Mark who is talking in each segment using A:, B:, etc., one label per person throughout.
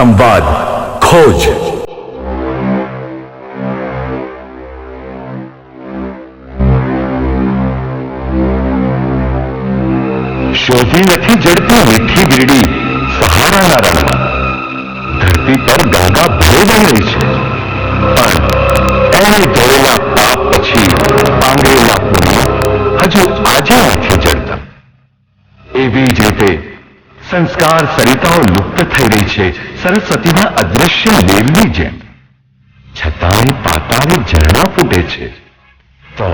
A: સંવાદ ખોજ. શોધી નથી જડતી મીઠી બીડી સહારાના રંગમાં. ધરતી પર ગંગા ભરે બની રહી છે, પણ એને ધોયેલા પાપ પછી પાંગરેલા પુણ્ય હજુ આજે નથી જડતા. એવી જ રીતે સંસ્કાર સરિતાઓ લુપ્ત થઈ રહી છે સરસ્વતીના અદ્રશ્ય લેવની જેમ. છતાંય પાતાળે ઝરણા ફૂટે છે. તો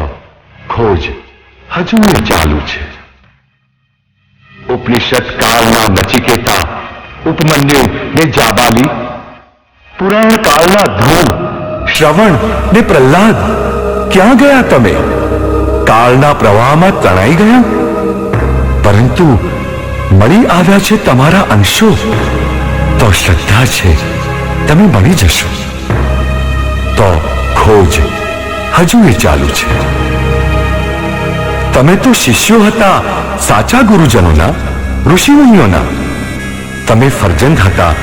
A: ખોજ હજુ એ ચાલુ છે. ઉપનિષદ કાળના નચિકેતા, ઉપમન્યુ ને જાબાલી, પુરાણ કાળના ધ્રુવ, શ્રવણ ને પ્રહલાદ, ક્યાં ગયા તમે? કાળના પ્રવાહમાં તણાઈ ગયા? પરંતુ મળી આવ્યા છે તમારા અંશો. તો શ્રદ્ધા છે તમે મળી જશો. તો ખોજ હજુ એ ચાલુ છે. તમે તો શિષ્યો હતા સાચા ગુરુજનોના, ઋષિમુનિઓના. તમે ફરજંદ હતા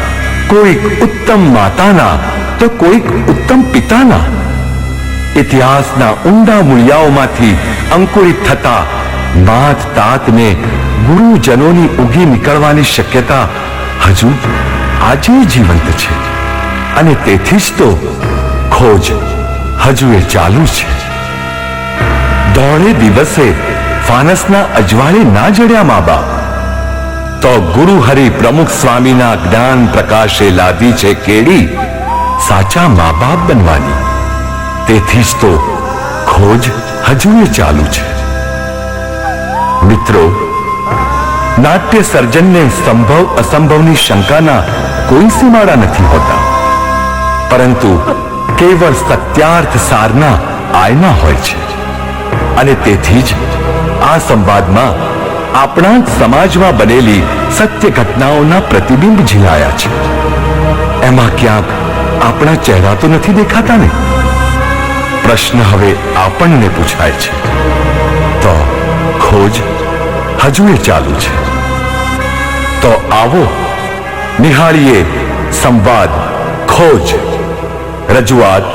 A: કોઈક ઉત્તમ માતાના તો કોઈક ઉત્તમ પિતાના. ઇતિહાસના ઊંડા મૂળિયાઓમાંથી અંકુરિત થતા નાત તાતને ગુરુજનોની ઉગી નીકળવાની શક્યતા હજુ આજે જીવંત છે. અને તેથી જ તો ખોજ હજુ એ ચાલુ છે. દોડે દિવસે ફાનસના અજવાળે ના જડ્યા મા બાપ, તો ગુરુ હરિ પ્રમુખ સ્વામીના જ્ઞાન પ્રકાશે લાદી છે કેડી સાચા મા બાપ બનવાની. તેથી જ તો ખોજ હજુ એ ચાલુ છે. મિત્રો, નાટ્ય સર્જનને સંભવ અસંભવની શંકાના કોઈ સીમાડા નથી હોતા, પરંતુ કેવળ સત્યાર્થ સારના આયના હોય છે. અને તેથી જ આ સંવાદમાં આપણા જ સમાજમાં બનેલી સત્ય ઘટનાઓના પ્રતિબિંબ ઝીલાયા છે. એમાં ક્યાંક આપણા ચહેરા તો નથી દેખાતા ને? પ્રશ્ન હવે આપણને પૂછાય છે. તો ખોજ હજુ એ ચાલુ છે. તો આવો નિહાળીએ સંવાદ ખોજ. રજૂઆત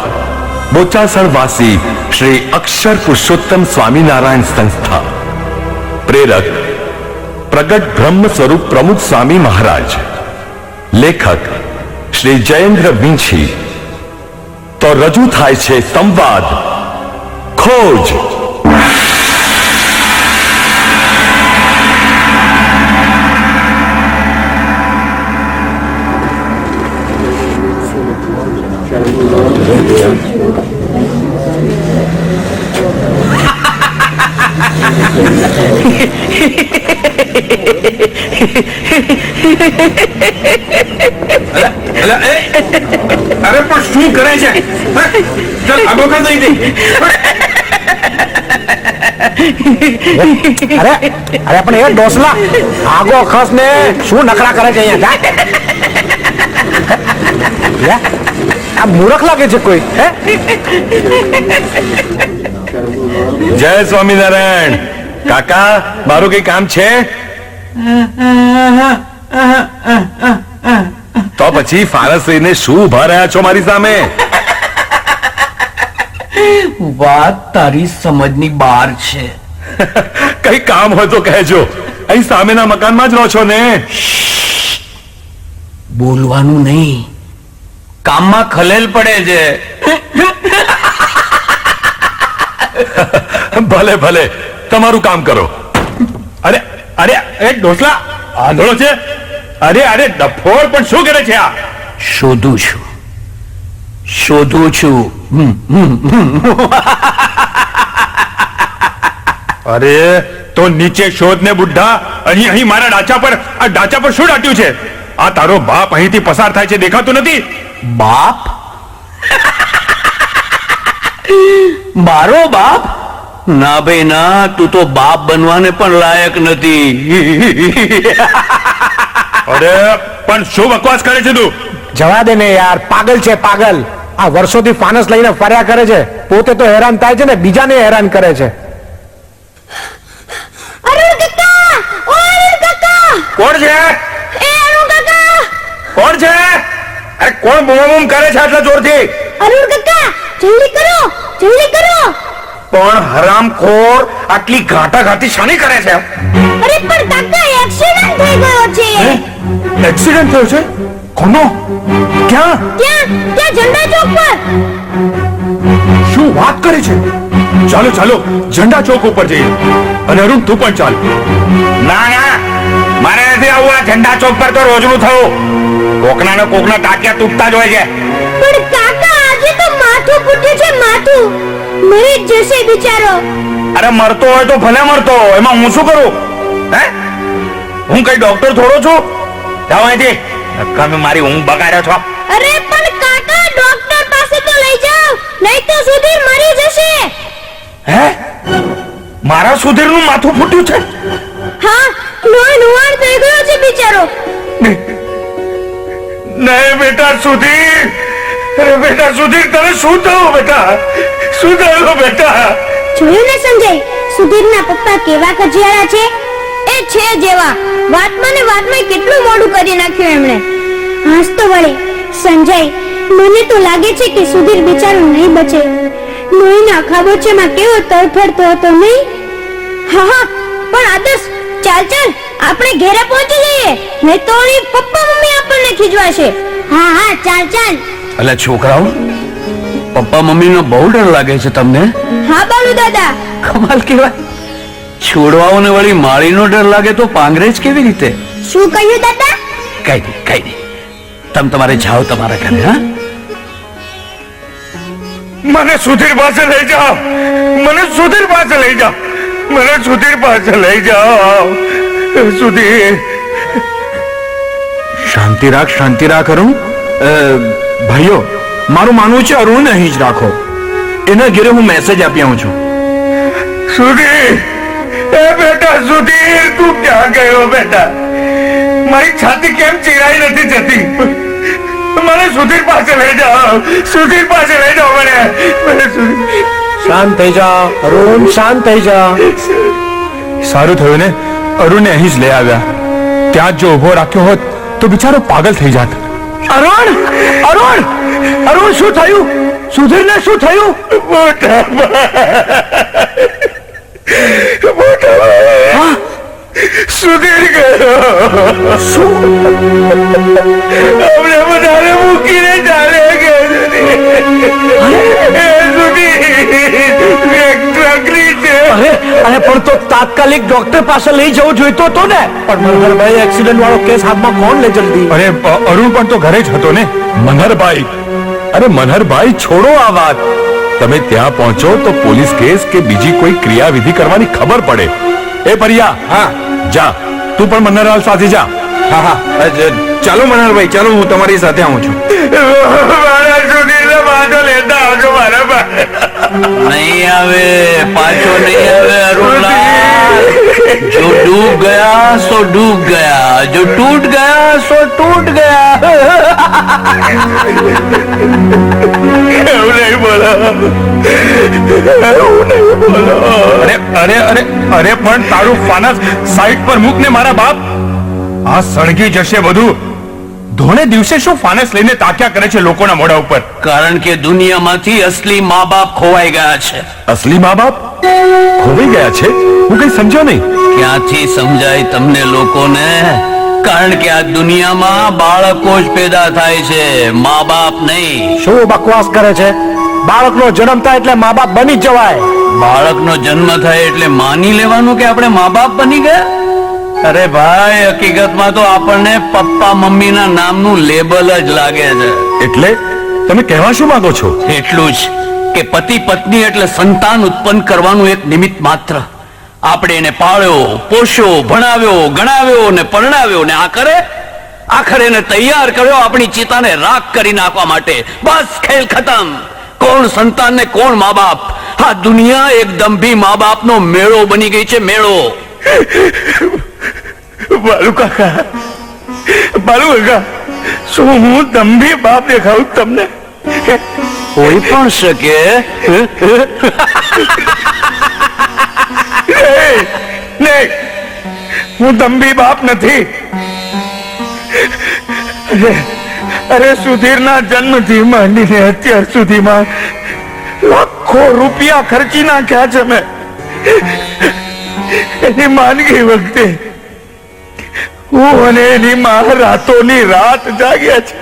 A: બોચાસણવાસી શ્રી અક્ષર પુરુષોત્તમ સ્વામિનારાયણ સંસ્થા. પ્રેરક પ્રગટ બ્રહ્મ સ્વરૂપ પ્રમુખ સ્વામી મહારાજ. લેખક શ્રી જયેન્દ્ર વિંછી. તો રજૂ થાય છે સંવાદ ખોજ.
B: અરે પણ શું કરે છે? આગો કર દઈ દે.
C: અરે અરે પણ એ ડોસલા આગો ખસ ને શું નખરા કરે છે અહીંયા? આ મૂર્ખ લાગે છે કોઈ.
A: જય સ્વામિનારાયણ. કાકા, મારું કઈ કામ છે? તો પછી ફારસ લઈને શું ઉભા રહ્યા છો મારી સામે?
D: વાત તારી સમજની બહાર છે.
A: કઈ કામ હોય તો કહેજો. અહીં સામેના મકાનમાં જ રહો છો ને?
D: બોલવાનું નહીં, કામમાં ખલેલ પડે છે.
A: ભલે ભલે, તમારું કામ કરો.
B: અરે અરે એ ડોસલા આંધળો છે? અરે અરે ડફોડ, પણ શું કરે છે આ?
D: શોધું છું.
B: અરે તો નીચે શોધ ને બુઢ્ઢા. અહીં મારા ડાચા પર શું ડાટ્યું છે? આ તારો બાપ અહીંથી પસાર થાય છે, દેખાતું નથી?
D: બાપ? મારો બાપ? ના ભાઈ ના, તું તો બાપ બનવાને પણ લાયક નથી.
B: અરે પણ શું બકવાસ કરે છે તું?
C: જવા દે ને યાર, પાગલ છે પાગલ. આ વર્ષોથી ફાનસ લઈને ફર્યા કરે છે, પોતે તો હેરાન થાય છે ને બીજાને હેરાન કરે છે.
B: કોણ છે? કોણ છે? કોણ બૂમ કરે છે આટલા જોરથી?
E: અરુણ કાકા જલ્દી કરો, જલ્દી કરો.
B: પણ હરામખોર આટલી ઘાટાઘાટી શાની કરે છે?
E: અરે પણ કાકા એક્સિડન્ટ થઈ ગયો છે.
B: એક્સિડન્ટ થયો છે? કોનો? ક્યાં?
E: ત્યાં ઝંડા ચોક પર.
B: શું વાત કરે છે? ચાલો ચાલો ઝંડા ચોક ઉપર જઈએ. અને અરુણ તું પણ ચાલ. ના ના, મારે નથી આવવું. આ ઝંડા ચોક પર તો રોજનું થયું. કોકના ટાંક્યા તૂટતા જ હોય છે.
E: પણ કાકા આજે તો માથું ફૂટ્યું છે, માથું મરી જ જશે બિચારો.
B: અરે મરતો હોય તો ભલે મરતો હોય, એમાં હું શું કરું? હે, હું કઈ ડોક્ટર થોડો છું? જાઓ અહીંથી. તમે મારી ઊંઘ બગાડ્યો છો.
E: અરે પણ કાકા ડોક્ટર પાસે તો લઈ જાઓ, નહીં તો સુધીર મરી જશે.
B: હે, મારા સુધીરનું માથું ફૂટ્યું છે?
E: હા, નુવાણ થઈ ગયો છે બિચારો.
B: નહીં બેટા સુધીર. અરે બેટા સુધીર, તને શું થયું બેટા? શું થયું બેટા?
E: જોયું ને સંજય, સુધીરના પપ્પા કેવા કજિયાળા છે. એ છે જેવા વાતમાં ને વાતમાં કેટલું મોડું કરી નાખ્યું એમણે. હાસ તો વળે સંજય, મને તો લાગે છે કે સુધીર બિચારો નહીં બચે. લોહીના ખાબોચિયામાં કેવો તડફડતો હતો નહીં? હા હા, પણ આદર્શ ચાલ ચાલ આપણે ઘરે પહોંચી જઈએ, નહીં તો પપ્પા મમ્મી આપણને ખીજવાશે. હા હા ચાલ ચાલ.
D: અલ્યા છોકરાઓ, પપ્પા મમ્મીનો બહુ ડર લાગે છે તમને?
E: હા બાલુ દાદા.
D: કમાલ કહેવાય. છોડવાઓને વળી માળીનો ડર લાગે તો પાંગરેજ કેવી રીતે?
E: શું કહ્યું દાદા?
D: કઈ નહીં. તમે તમારે જાઓ તમારા ઘરે. હા,
B: મને સુધીર પાસે લઈ જાઓ. મને સુધીર પાસે લઈ જાઓ. મને સુધીર પાસે લઈ જાઓ. સુધીર. શાંતિ રાખ અરુણ. ભાઈઓ, મારું માનવું છે અરુણ અહીં જ રાખો. એના ઘરે હું મેસેજ આપી આવું છું. સુધીર, એ બેટા સુધીર, તું ક્યાં ગયો બેટા? મારી છાતી કેમ ચીરાઈ નથી જતી? મને સુધીર પાસે લઈ જાઓ. સુધીર પાસે લઈ જાઓ મને.
C: શાંત થઈ જા અરુણ, શાંત થઈ જા.
B: સારું થયું ને અરુણને અહીં જ લઈ આવ્યા. ત્યાં જ જો ઉભો રાખ્યો હોત તો બિચારો પાગલ થઈ જાત.
C: અરુણ શું થયું? સુધીરને શું થયું?
B: સુધીર ગયો. અમને બધાને મૂકીને ચાલે ગયો.
C: અરે પણ તો તાત્કાલિક ડોક્ટર પાસે લઈ જવું જોઈતો હતો ને. પણ મનહરભાઈ, એક્સિડન્ટ વાળો કેસ હાથમાં કોણ લે જલ્દી?
B: અરે અરુણ પણ તો ઘરે જ હતો ને.
A: મનહરભાઈ, અરે મનહરભાઈ, છોડો આ વાત. તમે ત્યાં પહોંચો તો પોલીસ કેસ કે બીજી કોઈ ક્રિયાવિધિ કરવાની ખબર પડે. એ પરિયા,
B: હા
A: જા, તું પણ મનહરલાલ સાથે જા.
B: હા, ચાલો મનહરભાઈ, ચાલો હું તમારી સાથે આવું છું. મારા સુધીરને પાછો લેતા આવજો મારા ભાઈ.
D: નહીં આવે, પાછો નહીં આવે અરુણલાલ. જો ડૂબ ગયા સો ડૂબ ગયા, જો ટूट ગયા સો टूट ગયા.
B: એવું નહીં બોલો. અરે પણ તારું ફાનસ સાઈડ પર મૂક ને મારા બાપ. આ સળગી જશે બધું. ધોળે દિવસે શું ફાનસ લઈને તાક્યા કરે છે લોકોના મોઢા ઉપર?
D: કારણ કે દુનિયામાંથી અસલી મા બાપ ખોવાઈ ગયા છે.
A: અસલી મા બાપ ખોવાઈ ગયા છે? હું કઈ સમજ્યો નહીં.
D: ક્યાંથી સમજાય તમને લોકોને? કારણ કે આ દુનિયામાં બાળકો જ પેદા થાય છે, મા બાપ નહીં.
C: શું બકવાસ કરે છે? બાળકનો જન્મ થાય એટલે મા બાપ બની જ જવાય.
D: બાળકનો જન્મ થાય એટલે માની લેવાનું કે આપણે મા બાપ બની ગયા? અરે ભાઈ, હકીકતમાં તો આપણને પપ્પા મમ્મીના નામનું લેબલ જ લાગે છે.
A: એટલે તમે કહેવા શું માંગો છો?
D: એટલું જ કે પતિ પત્ની એટલે સંતાન ઉત્પન્ન કરવાનું એક નિમિત્ત માત્ર. આપણે એને પાળ્યો, પોષ્યો, ભણાવ્યો, ગણાવ્યો ને પરણાવ્યો ને આખરે એને તૈયાર કર્યો આપણી ચિતાને રાખ કરી નાખવા માટે. બસ, ખેલ ખતમ. કોણ સંતાન ને કોણ મા બાપ? આ દુનિયા એક દંભી મા બાપનો મેળો બની ગઈ છે, મેળો.
B: બાલુ કાકા, શું હું દંભી બાપ દેખાઉં તમને?
D: હોઈ પણ શકે.
B: નહીં, હું દંભી બાપ નથી. અરે સુધીરના જન્મથી માંડીને અત્યાર સુધીમાં લાખો રૂપિયા ખર્ચી નાખ્યા છે મેં એની માંદગી વખતે. હું અને એની માં રાતોની રાત જાગ્યા છે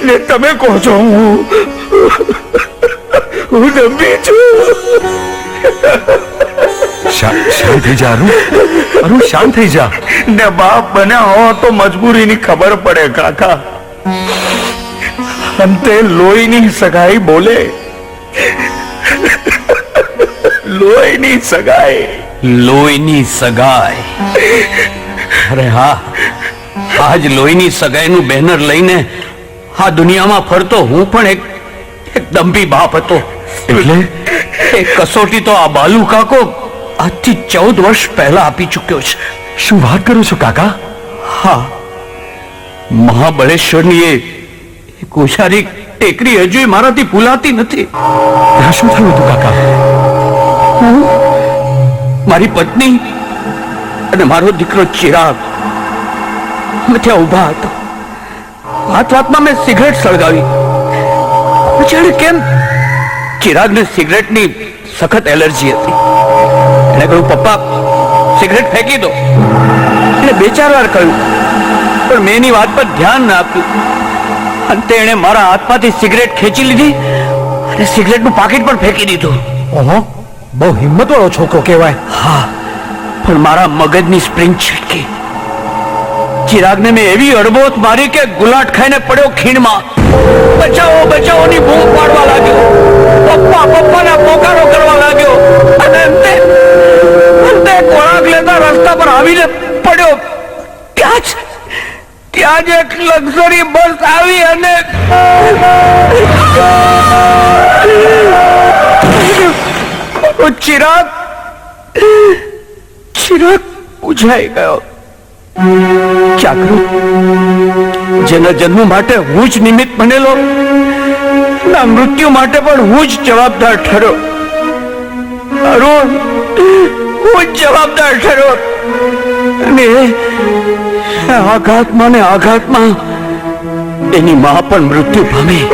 B: ને તમે કહો છો હું દંભી છું.
A: શાંત થઈ જા અરુણ, શાંત થઈ જા.
B: ને બાપ બન્યા હો તો મજબૂરીની ખબર પડે કાકા. અંતે લોહીની સગાઈ બોલે. લોહીની સગાઈ.
D: લોહીની સગાઈ. અરે હા, આજ લોહીની સગાઈનું બેનર લઈને આ દુનિયામાં ફરતો હું પણ એક દંભી બાપ હતો.
A: એટલે
D: એ કસોટી તો આ બાલુ કાકો આજથી 14 વર્ષ પહેલા આપી ચૂક્યો છે.
A: શું વાત કરો છો કાકા?
D: હા, મહાબળેશ્વરની એ ગોશારી ટેકરી હજુ મારાથી ભૂલાતી નથી.
A: ત્યાં શું થયું હતું કાકા?
D: મારી પત્ની અને મારો દીકરો ચિરાગ અમે ત્યાં ઉભા હતા. વાતમાં મેં સિગરેટ સળગાવી. જાણે કેમ ચિરાગને સિગરેટની સખત એલર્જી હતી. એને કહ્યું, પપ્પા સિગરેટ ફેંકી દો. એને 2-4 વાર કહ્યું, પણ મેં એની વાત પર ધ્યાન ના આપ્યું. અંતે એણે મારા હાથમાંથી સિગરેટ ખેંચી લીધી અને સિગરેટનું પાકીટ પણ ફેંકી દીધું.
C: ઓહો, બહુ હિંમતવાળો છોકરો કહેવાય.
D: હા, પણ મારા મગજની સ્પ્રિંગ છટકી. ચિરાગને મેં એવી અડબોત મારી કે ગુલાટ ખાઈને પડ્યો ખીણમાં. બચાવો બચાવોની બૂમ પાડવા લાગ્યો. પપ્પા પપ્પાના પોકારો કરવા લાગ્યો અને અંતે ખોરાક લેતા રસ્તા પર આવીને પડ્યો. ત્યાં જ એક લક્ઝરી બસ આવી અને ચિરાગ બુઝાઈ ગયો. જાગૃત, જેના જન્મ માટે હું જ નિમિત્ત બનેલો, ના મૃત્યુ માટે પણ હું જ જવાબદાર ઠર્યો. અરુણ, હું જ જવાબદાર ઠર્યો. અને આઘાતમાં ને આઘાતમાં એની માં પણ મૃત્યુ પામી.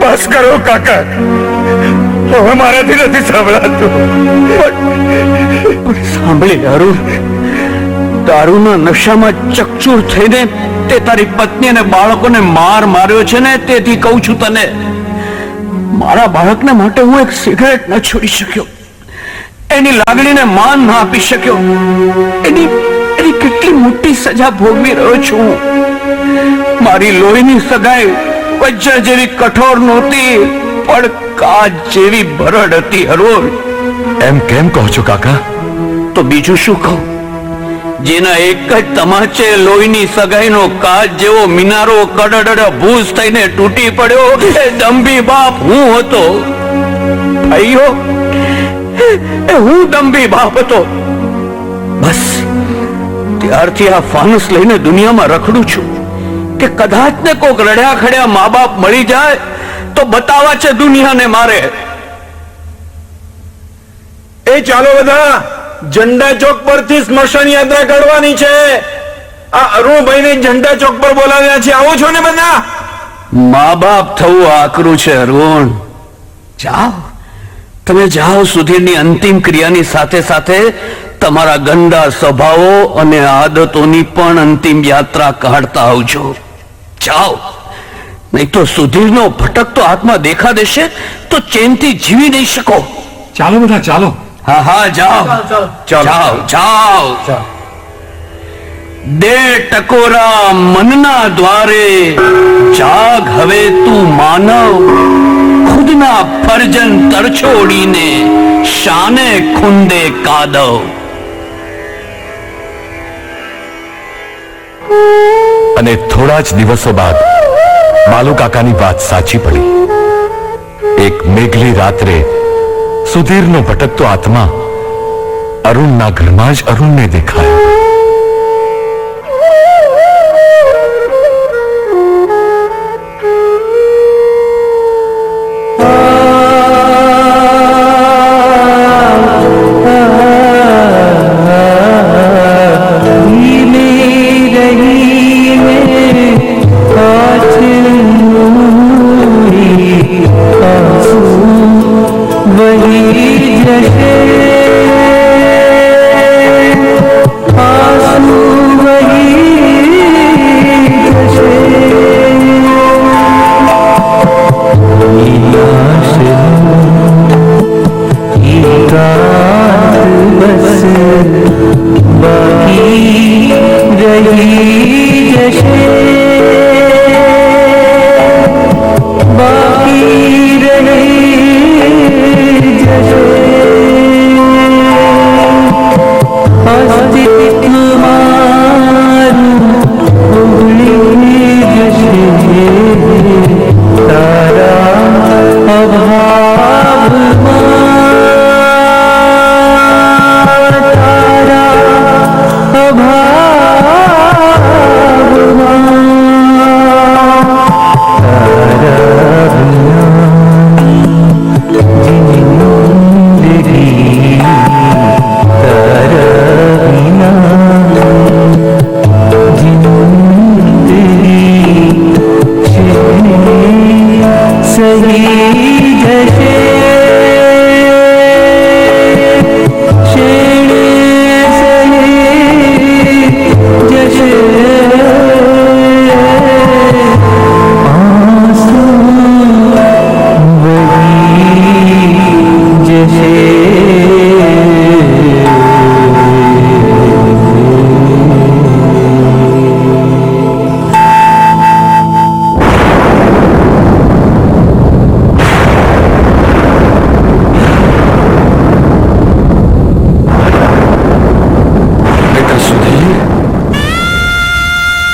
B: બસ કરો કાકા, હવે મારાથી નથી સાંભળાતું.
D: પણ સાંભળી અરુણ, દારૂના નશામાં ચકચૂર થઈને તે તારી પત્ની અને બાળકોને માર્યો છે ને, તેથી કહું છું તને, મારા બાળકને માટે હું એક સિગરેટ ન છોડી શક્યો. એની લાગણીને માન ના આપી શક્યો. એની કેટલી મોટી સજા ભોગવી રહ્યો છું. મારી લોહીની સગાઈ વજ્ર જેવી કઠોર નહોતી, પણ કાચ જેવી બરડ હતી. અરુણ,
A: એમ કેમ કહો છો કાકા?
D: તો બીજું શું કહું? જેના એક જ તમાચે લોહીની સગાઈનો કાચ જેવો મિનારો કડડ ભૂસ થઈને તૂટી પડ્યો, એ દંભી બાપ હું હતો. ભાઈઓ, હું દંભી બાપ હતો. બસ ત્યારથી આ ફાનસ લઈને દુનિયામાં રખડું છું કે કદાચ ને કોક રડ્યા ખડ્યા મા બાપ મળી જાય તો બતાવા છે દુનિયાને મારે.
B: એ ચાલો બધા, ઝંડા ચોક પરથી સ્મશાન યાત્રા કાઢવાની છે. આ અરુણભાઈને ઝંડા ચોક પર બોલાવ્યા છે. આવો છો ને બધા?
D: મા બાપ થવું આકરું છે અરુણ. જાઓ, તમે જાઓ. સુધીરની અંતિમ ક્રિયાની સાથે સાથે તમારા ગંદા સ્વભાવો અને આદતોની પણ અંતિમ યાત્રા કાઢતા આવજો. જાઓ, નહીં તો સુધીરનો ભટકતો આત્મા દેખા દેશે તો ચેનથી જીવી નહીં શકો.
B: ચાલો બધા, ચાલો.
D: હા હા, જાઓ જાઓ જાઓ. દે ટકોરા મનના દ્વારે, જાગ હવે તું માનવ. ખુદના ફરજન તરછોડીને શાને ખૂંદે કાદવ.
A: અને થોડા જ દિવસો બાદ બાલુ કાકાની વાત સાચી પડી. એક મેઘલી રાત્રે સુધીરનો ભટકતો આત્મા અરુણના ઘરમાં જ અરુણને દેખાયો.
C: ધીમે રહી જશે, બાકી રહી જશે, અસ્તિત્વ મારું ઉગલી જશે તારા અભાવમાં, તારા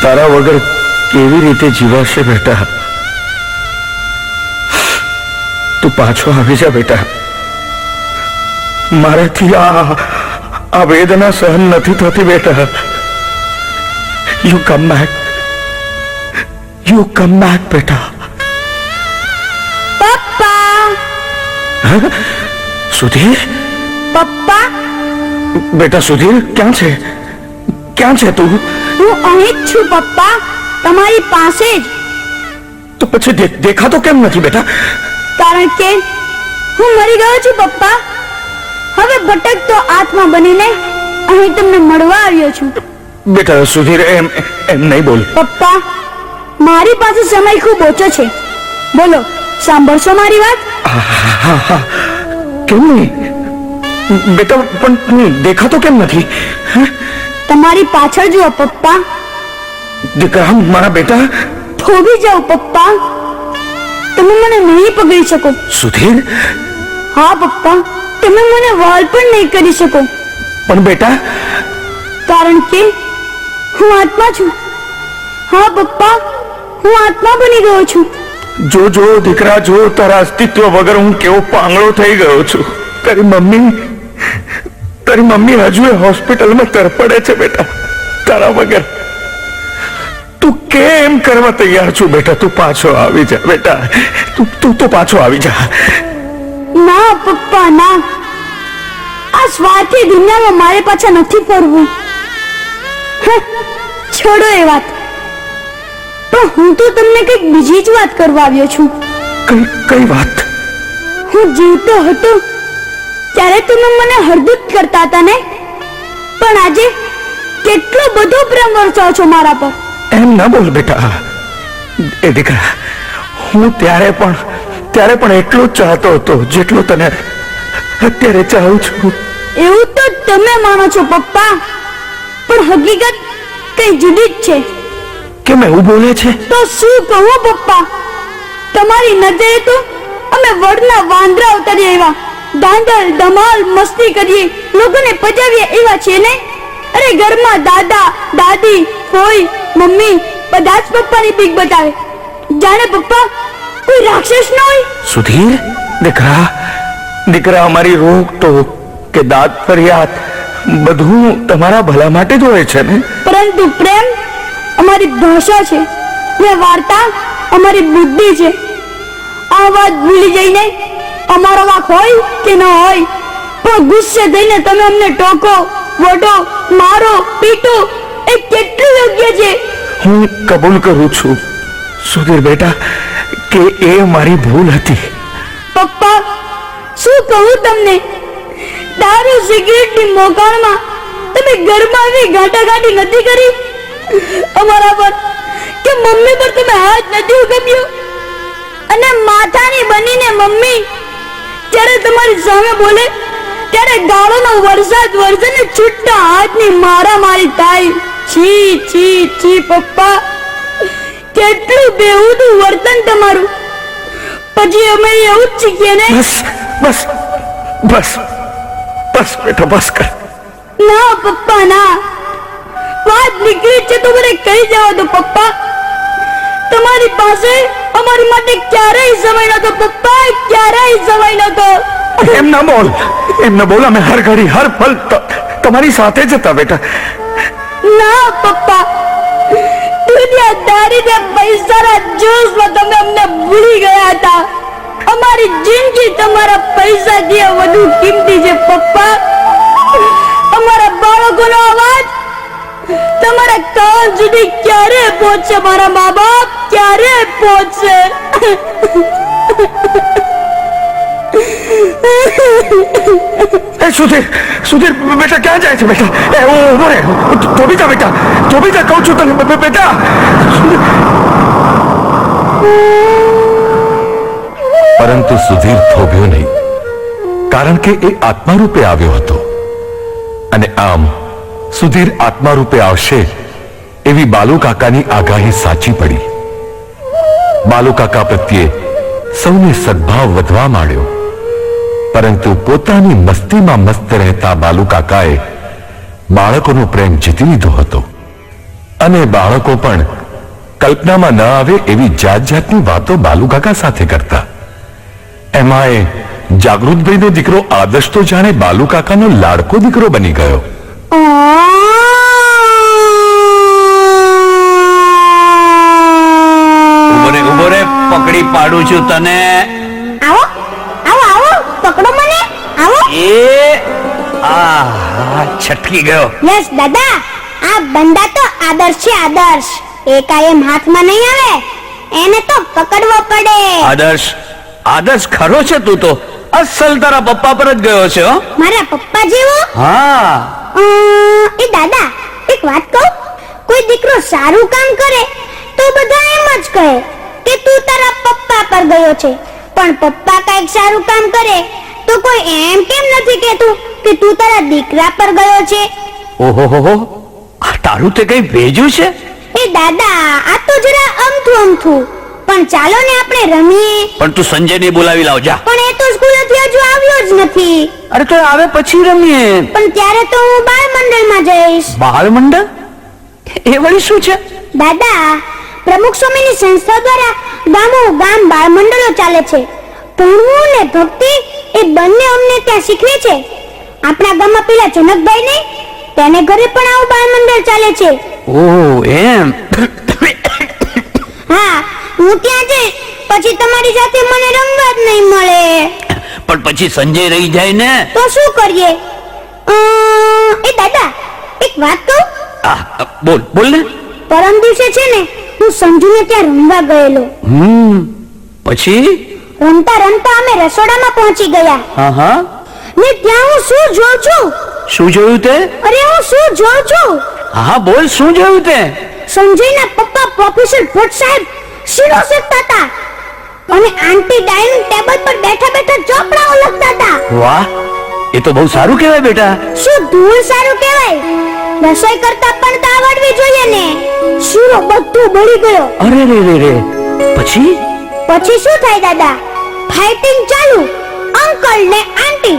B: તારા વગર કેવી રીતે જીવાશે બેટા? તું પાછો આવી જા બેટા. મારાથી આ વેદના સહન નથી થતી બેટા. યુ કમ બેક બેટા.
E: પપ્પા,
B: સુધીર,
E: પપ્પા,
B: બેટા સુધીર, ક્યાં છે તું?
E: હું અહીં જ છું પપ્પા, તમારી પાસે જ.
B: તો પછી દેખાતો કેમ નથી બેટા?
E: કારણ કે હું મરી ગયો છું પપ્પા. હવે ભટકતો આત્મા બનીને અહીં તમને મળવા આવ્યો છું.
B: બેટા સુધીર, એમ નહીં બોલ.
E: પપ્પા, મારી પાસે સમય ખૂબ ઓછો છે. બોલો, સાંભળશો મારી વાત?
B: કેમ નહીં બેટા? પણ દેખાતો કેમ નથી?
E: તમારી પાછળ જુઓ પપ્પા.
B: દીકરા, મારા બેટા.
E: થોભી જાઓ પપ્પા, તમે મને નહીં પકડી શકો.
B: સુધીર?
E: હા પપ્પા, તમે મને વાલ પણ નહીં કરી શકો.
B: પણ બેટા,
E: કારણ કે હું આત્મા છું. હા પપ્પા, હું આત્મા બની ગયો છું.
B: જો દીકરા, જો તારા અસ્તિત્વ વગર હું કેવો પાંગળો થઈ ગયો છું. તારી મમ્મી હજુ એ હોસ્પિટલમાં તરફડે છે બેટા, તારા વગર. તું કેમ કરવા તૈયાર છું બેટા? તું પાછો આવી જા બેટા. તું તો પાછો આવી જા.
E: ના પપ્પા, ના. આ સ્વાર્થી દુનિયામાં મારે પાછા નથી ફરવું. છોડો એ વાત. પણ હું તો તમને કંઈક બીજી જ વાત કરવા આવ્યો છું.
B: કઈ વાત?
E: હું જીવતો હતો ત્યારે તમે મને હળદૂત કરતા હતા ને, પણ આજે કેટલો બધો પ્રેમ વરસાવો છો મારા પર.
B: એમ ના બોલ બેટા. એ દીકરા, હું ત્યારે પણ એટલો જ ચાહતો હતો જેટલો તને અત્યારે ચાહું છું.
E: એવું તો તમે માનો છો પપ્પા, પણ હકીકત કઈ જુદી જ છે.
B: કેમ એવું બોલે છે?
E: તો શું કહું પપ્પા, તમારી નજરે તો અમે વડના વાંદરા ઉતરી આવ્યા, દાંડલ ધમાલ મસ્તી કરીએ, લોકોને પજાવીએ એવા છે ને. અરે ઘરમાં દાદા દાદી ફોઈ મમ્મી બધા જ પપ્પાની બીક બતાવે, જાણે પપ્પા કોઈ રાક્ષસ ન હોય.
B: સુધીર, દીકરા, અમારી રોક ટોક કે દાદ ફરિયાદ બધું તમારા ભલા માટે જ હોય છે ને.
E: પરંતુ પ્રેમ અમારી ભાષા છે ને વાર્તા અમારી બુદ્ધિ છે. આ વાત ભૂલી જઈને અમારો વાંક હોય કે ન હોય, પણ ગુસ્સે થઈને તમે અમને ટોકો, વઢો, મારો, પીટો એ કેટલું યોગ્ય છે.
B: હું કબૂલ કરું છું સુધીર બેટા કે એ મારી ભૂલ હતી.
E: પપ્પા, શું કહું તમને, દારૂ સિગરેટની મોકાણમાં તમે ઘરમાં આવી ગાંટાગાંટી નથી કરી અમારા પર, કે મમ્મી પર તમે હાથ નથી ઉગામ્યો, અને માથાની બનીને મમ્મી જ્યારે તમારી સામે બોલે ત્યારે ગાળોનો વરસાદ વરસે ને છૂટા હાથની મારામારી થાય. છી છી છી પપ્પા, કેટલું બેહુદું વર્તન તમારું. પછી અમે એવું જ શીખીએ ને.
B: બસ બસ બસ બસ બેટા બસ કર.
E: ના પપ્પા ના, વાત નીકળી છે તો મને કહી જવા દો પપ્પા. તમારી પાસે અમારી માટે ક્યારેય સમય નતો પપ્પા, ક્યારેય સમય નતો.
B: એમ ના બોલ, અમે હર ઘડી હર પલ તમારી સાથે જ હતા બેટા.
E: ના પપ્પા, દુનિયાદારી ને પૈસાના જોશમાં તમે અમને ભૂલી ગયા હતા. અમારી જિંદગી તમારા પૈસાથી વધુ કિંમતી છે પપ્પા. અમારા બાળકોનો અવાજ તમારા કાન સુધી ક્યારે પહોંચશે મારા મા બાપ, ક્યારે પહોંચશે?
B: સુધીર બેટા ક્યાં જાય છે બેટા? ઉભો રે, ધોબી જા બેટા, ધોબી જા કહું છું તને બેટા.
A: પરંતુ સુધીર થોભ્યો નહીં, કારણ કે એ આત્મા રૂપે આવ્યો હતો. અને આમ સુધીર આત્મા રૂપે આવશે એવી બાલુ કાકાની આગાહી સાચી પડી. બાલુ કાકા પ્રત્યે સૌને સદભાવ વધવા માંડ્યો. પરંતુ પોતાની મસ્તીમાં મસ્ત રહેતા બાલુ કાકાએ બાળકોનો પ્રેમ જીતી લીધો હતો. અને બાળકો પણ કલ્પનામાં ન આવે એવી જાત જાતની વાતો બાલુ કાકા સાથે કરતા. એમાંય જાગૃતભાઈનો દીકરો આદર્શ તો જાણે બાલુ કાકાનો લાડકો દીકરો બની ગયો.
D: ઉભો રે, પકડી પાડું છું તને.
E: આવો આવો આવો, પકડો મને, આવો.
D: છટકી ગયો.
E: યસ દાદા, આ બંદા તો આદર્શ છે, આદર્શ. એ કાયમ હાથમાં નહીં આવે, એને તો પકડવો પડે.
D: આદર્શ ખરો છે તું તો. અસલ તારા પપ્પા પર જ ગયો છે.
E: મારા પપ્પા જેવો?
D: હા.
E: એ દાદા, એક વાત કહું, કોઈ દીકરો સારું કામ કરે તો બધા એમ જ કહે કે તું તારા પપ્પા પર ગયો છે. પણ પપ્પા કઈક સારું કામ કરે તો કોઈ એમ કેમ નથી કહેતું કે તું તારા દીકરા પર ગયો છે?
D: ઓહો, તારું તે કઈ ભેજ્યું છે?
E: એ દાદા, આ તો જરા અમથું. પણ ચાલો ને આપણે રમીએ.
D: પણ તું સંજયને બોલાવી લાવ જા.
E: પણ એ તો સ્કૂલેથી હજુ આવ્યો જ નથી.
D: અરે તો આવે પછી રમીએ.
E: પણ ત્યારે તો હું બાળ મંડળમાં જઈશ.
D: બાળ મંડળ? એ વળી શું છે?
E: દાદા, પ્રમુખ સ્વામીની સંસ્થા દ્વારા ગામ બાળ મંડળો ચાલે છે. ભણવું ને ભક્તિ એ બંને અમને ત્યાં શીખવે છે. આપણા ગામમાં પેલા જનકભાઈ ને, તેને ઘરે પણ આવું બાળ મંડળ ચાલે છે.
D: ઓહ, એમ.
E: હા, હું ત્યાં જઈશ, પછી તમારી સાથે મને રમવા જ નહીં મળે.
D: પણ પછી સંજય રહી જાય ને
E: તો શું કરીએ? એ દાદા, એક વાત કહું?
D: બોલ ને.
E: પરમ દિવસે છે ને, હું સંજુને ત્યાં રમવા ગયેલો.
D: પછી
E: રમતા રમતા અમે રસોડામાં પહોંચી ગયા.
D: હા.
E: ને ત્યાં હું શું જોઉં છું?
D: શું જોયું તે?
E: અરે, હું શું જોઉં છું?
D: હા બોલ, શું જોયું તે?
E: સંજયના પપ્પા પ્રોફેસર ભટ્ટ સાહેબ શીરો શેકતા હતા અને આંટી ડાઇનિંગ ટેબલ પર બેઠા બેઠા ચોપડાઓ લખતા હતા.
D: વાહ, એ તો બહુ સારું કહેવાય બેટા.
E: શું ધૂળ સારું કહેવાય? રસોઈ કરતા પણ તો આવડવી જોઈએ ને. શીરો બધું બળી ગયો.
D: અરે રે. પછી
E: શું થાય દાદા? ફાઇટિંગ ચાલુ. અંકલ ને આંટી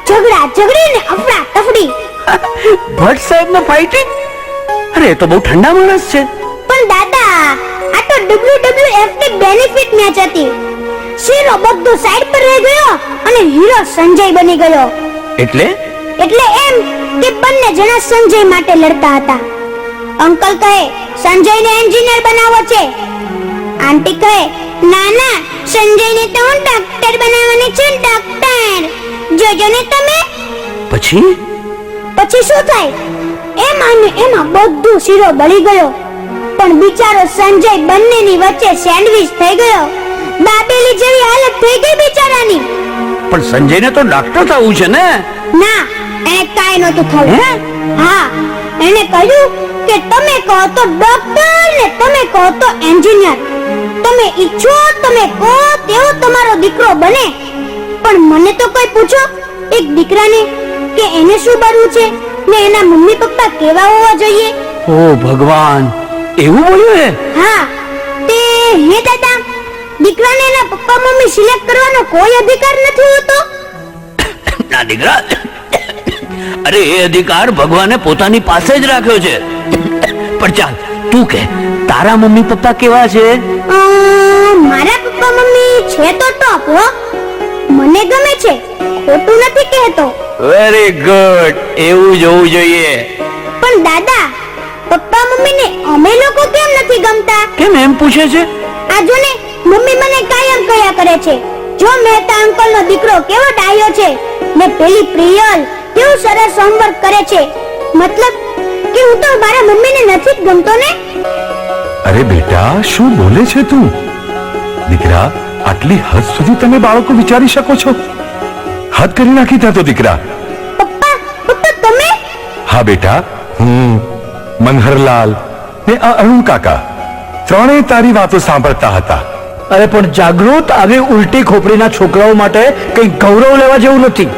E: ઝઘડી ને અફડા તફડી.
D: ભટ્ટ સાહેબ ને ફાઇટિંગ? અરે, એ તો બહુ ઠંડા માણસ છે.
E: પણ દાદા, આ તો WWF ની બેનિફિટ મેચ હતી. શીરો બધો સાઈડ પર રહી ગયો અને હીરો સંજય બની ગયો.
D: એટલે
E: એમ કે બંને જણા સંજય માટે લડતા હતા. અંકલ કહે સંજયને એન્જિનિયર બનાવવો છે. આંટી કહે ના, સંજયને તો હું ડોક્ટર બનાવવાની છું, ડોક્ટર. જોજો ને તમે.
D: પછી
E: શું થાય? એમાં બધું શીરો બળી ગયો. પણ બિચારો સંજય બંનેની વચ્ચે સેન્ડવિચ થઈ ગયો. દાબેલી જેવી હાલત થઈ ગઈ બિચારાની.
D: પણ સંજયને તો ડોક્ટર થવું છે ને?
E: ના, એને કાઈ નહોતું થવું. હા, એને કહ્યું કે તમે કહો તો ડોક્ટર ને તમે કહો તો એન્જિનિયર. તમે ઈચ્છો, તમે કહો તેવો તમારો દીકરો બને. પણ મને તો કોઈ પૂછો એક દીકરાને કે એને શું બનવું છે ને એના મમ્મી પપ્પા કેવા હોવા જોઈએ?
D: ઓ ભગવાન, એવું બોલ્યું હે?
E: હા, તે હે દાદા, દીકરાને એના પપ્પા મમ્મી સિલેક્ટ કરવાનો કોઈ અધિકાર નથી હોતો?
D: ના દીકરા, અરે એ અધિકાર ભગવાને પોતાની પાસે જ રાખ્યો છે. પણ ચાલ તું કે તારા મમ્મી પપ્પા કેવા છે?
E: મારા પપ્પા મમ્મી છે તો ટોપ હો, મને ગમે છે, ખોટું નથી કહેતો.
D: વેરી ગુડ, એવું જ હોવું જોઈએ.
E: પણ દાદા, પપ્પા મમ્મીને અમે લોકો કેમ નથી ગમતા?
D: કેમ એમ પૂછે છે?
E: આ જો ને, મમ્મી મને કાયમ કહ્યા કરે છે, જો મહેતા અંકલ નો દીકરો કેવો ડાયો છે ને પેલી પ્રિયલ કેવું સરસ હોમવર્ક કરે છે. મતલબ કે હું તો મારા મમ્મીને નથી જ ગમતો ને.
A: અરે બેટા, શું બોલે છે તું? દીકરા, આટલી હદ સુધી તમે બાળકો વિચારી શકો છો? હદ કરી નાખી ત્યાં તો દીકરા.
E: પપ્પા તમે?
A: હા બેટા, હું મનહરલાલ ને આ અરુણ કાકા ત્રણેય તારી વાતો સાંભળતા હતા.
C: અરે પણ જાગૃત, આવી ઉલટી ખોપડીના છોકરાઓ માટે કઈ ગૌરવ લેવા જેવું નથી.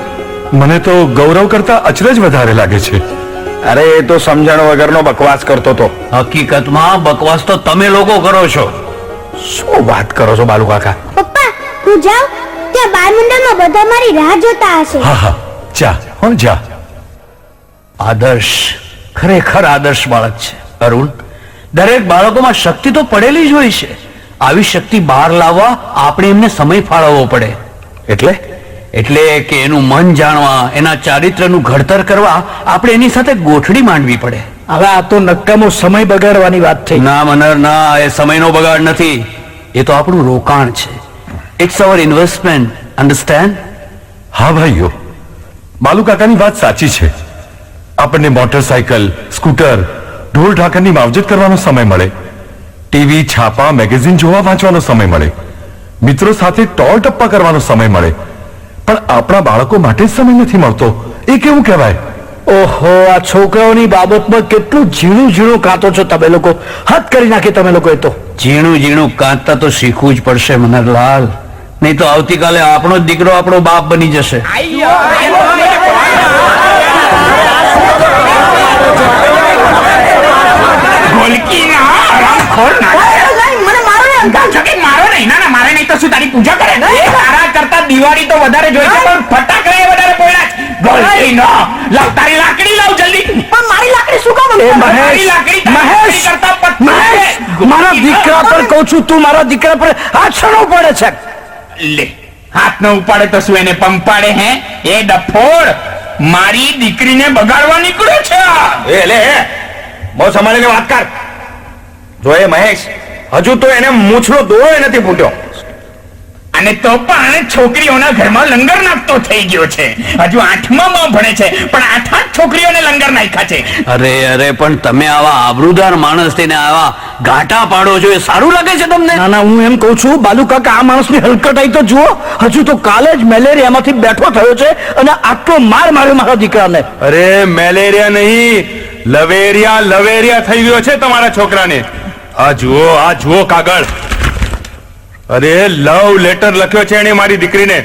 A: મને તો ગૌરવ કરતા અચરજ વધારે લાગે છે.
B: અરે એ તો સમજણ વગરનો બકવાસ કરતો તો.
D: હકીકતમાં બકવાસ તો તમે લોકો કરો છો.
B: શું વાત કરો છો બાલુ કાકા?
E: પપ્પા, હું જાઉં? ત્યાં બાળમંડળમાં બધા મારી રાહ જોતા હશે.
A: હા હા, જા, હો જા.
D: આદર્શ, ખરેખર આદર્શ બાળક છે. અરુણ, દરેક બાળકોમાં શક્તિ તો પડેલી જ હોય છે. આવી શક્તિ બહાર લાવવા આપણે એમને સમય ફાળવવો પડે. એટલે કે એનું મન જાણવા, એના ચારિત્રનું ઘડતર કરવા આપણે એની સાથે ગોઠડી માંડવી પડે.
C: હવે આ તો નક્કામો સમય બગાડવાની વાત થઈ.
D: ના મનર ના, એ સમયનો બગાડ નથી, એ તો આપણું રોકાણ છે. It's our investment, understand?
A: હા ભાઈઓ, બાલુ કાકાની વાત સાચી છે. આપણને મોટરસાયકલ, સ્કૂટર, ઢોલ ઢાકરની માવજત કરવાનો સમય મળે, ટીવી, છાપા, મેગેઝિન જોવા વાંચવાનો સમય મળે, મિત્રો સાથે ટોળ ટપ્પા કરવાનો સમય મળે, પણ આપણા બાળકો માટે જ સમય નથી મળતો. એ કેવું કહેવાય?
C: ઓહો, આ છોકરાઓની બાબતમાં કેટલું ઝીણું ઝીણું કાંતો છો તમે લોકો. હદ કરી નાખી તમે લોકો. એ તો
D: ઝીણું ઝીણું કાંતતા તો શીખવું જ પડશે મનરલાલ, નહીં તો આવતીકાલે આપણો જ દીકરો આપણો બાપ બની જશે.
B: મારે નહીં તો શું તારી પૂજા કરે? તારા કરતા દિવાળી તો વધારે જોઈ છે, પણ ફટાકડા વધારે પડ્યા. ગોલકી નો લાવ, તારી લાકડી લાવ જલ્દી.
E: પણ મારી લાકડી શું કામ?
B: તારી લાકડી તારી કરતા
C: મહેશ, મારા દીકરા પર કહું છું, તું મારા દીકરા પર હાથ શેનો પડે છે?
B: લે, હાથ ન ઉપાડે તો શું એને પંપાડે? હે એ ડફોડ, મારી દીકરીને બગાડવા નીકળ્યો છે. એ લે, બહુ સંભાળીને વાત કર. જો એ મહેશ, હજુ તો એને મૂછનો દોરો નથી ફૂટ્યો, અને તો પણ છોકરીઓના ઘરમાં લંગર નાખતો થઈ ગયો છે. હજુ 8મા માં ભણે છે, પણ 8 છોકરીઓને લંગર નાખ્યા છે.
D: અરે પણ તમે આવા આબરૂદાર માણસ થઈને આવા ઘાટા પાડો છો, એ સારું લાગે છે તમને?
C: ના ના, હું એમ કહું છું બાલુ કાકા, આ માણસની હલકટાઈ તો જુઓ. હજુ તો કાલે જ મેલેરિયામાંથી બેઠો થયો છે અને આટલો માર માર્યો મારા દીકરાને.
A: અરે મેલેરિયા નહીં, લવેરિયા થઈ ગયો છે તમારા છોકરાને. આ જુઓ કાગળ. અરે લવ લેટર લખ્યો છે એને મારી દીકરીને.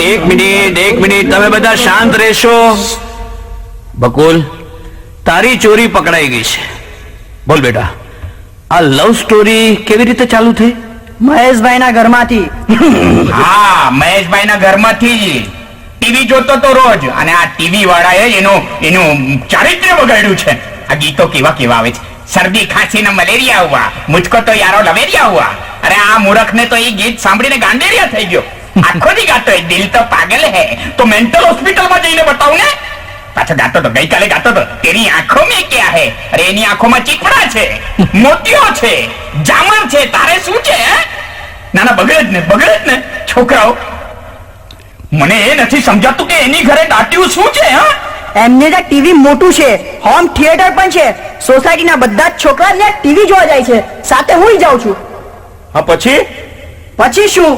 D: એક મિનિટ, તમે બધા શાંત રહેશો. બકુલ, તારી ચોરી પકડાઈ ગઈ છે. બોલ બેટા, આ લવ સ્ટોરી કેવી રીતે ચાલુ થઈ?
F: મહેશભાઈના ઘરમાંથી.
B: હા, મહેશભાઈના ઘરમાંથી. ટીવી જોતો તો રોજ, અને આ ટીવી વાળાએ એનું ચારિત્ર્ય બગાડ્યું છે. આ ગીતો કેવા આવે છે? सर्दी खांसी न मलेरिया हुआ, मुझको तो यारो लवेरिया हुआ. अरे आ मूर्ख ने तो ये गीत सांभळीने गांडेरिया થઈ ગયો. આખો દી ગાતો હે, દિલ તો પાગલ હે. તો મેન્ટલ હોસ્પિટલ માં જઈને બતાવું ને. પાછો ગાતો તો ગઈકાલે ગાતો તો, તેરી આંખો में क्या है? અરે એની આંખોમાં ચીકણા છે, મોતિયો છે, જામર છે, તારે શું છે? ના બગડે જ ને છોકરાઓ. મને એ નથી સમજાતું કે એની ઘરે દાટ્યું શું છે? હા,
F: એમને ત્યાં ટીવી મોટું છે, હોમ થિયેટર પણ છે. સોસાયટીના બધા જ છોકરા ત્યાં ટીવી જોવા જાય છે, સાથે હું જાઉં છું.
B: હા
F: પછી શું?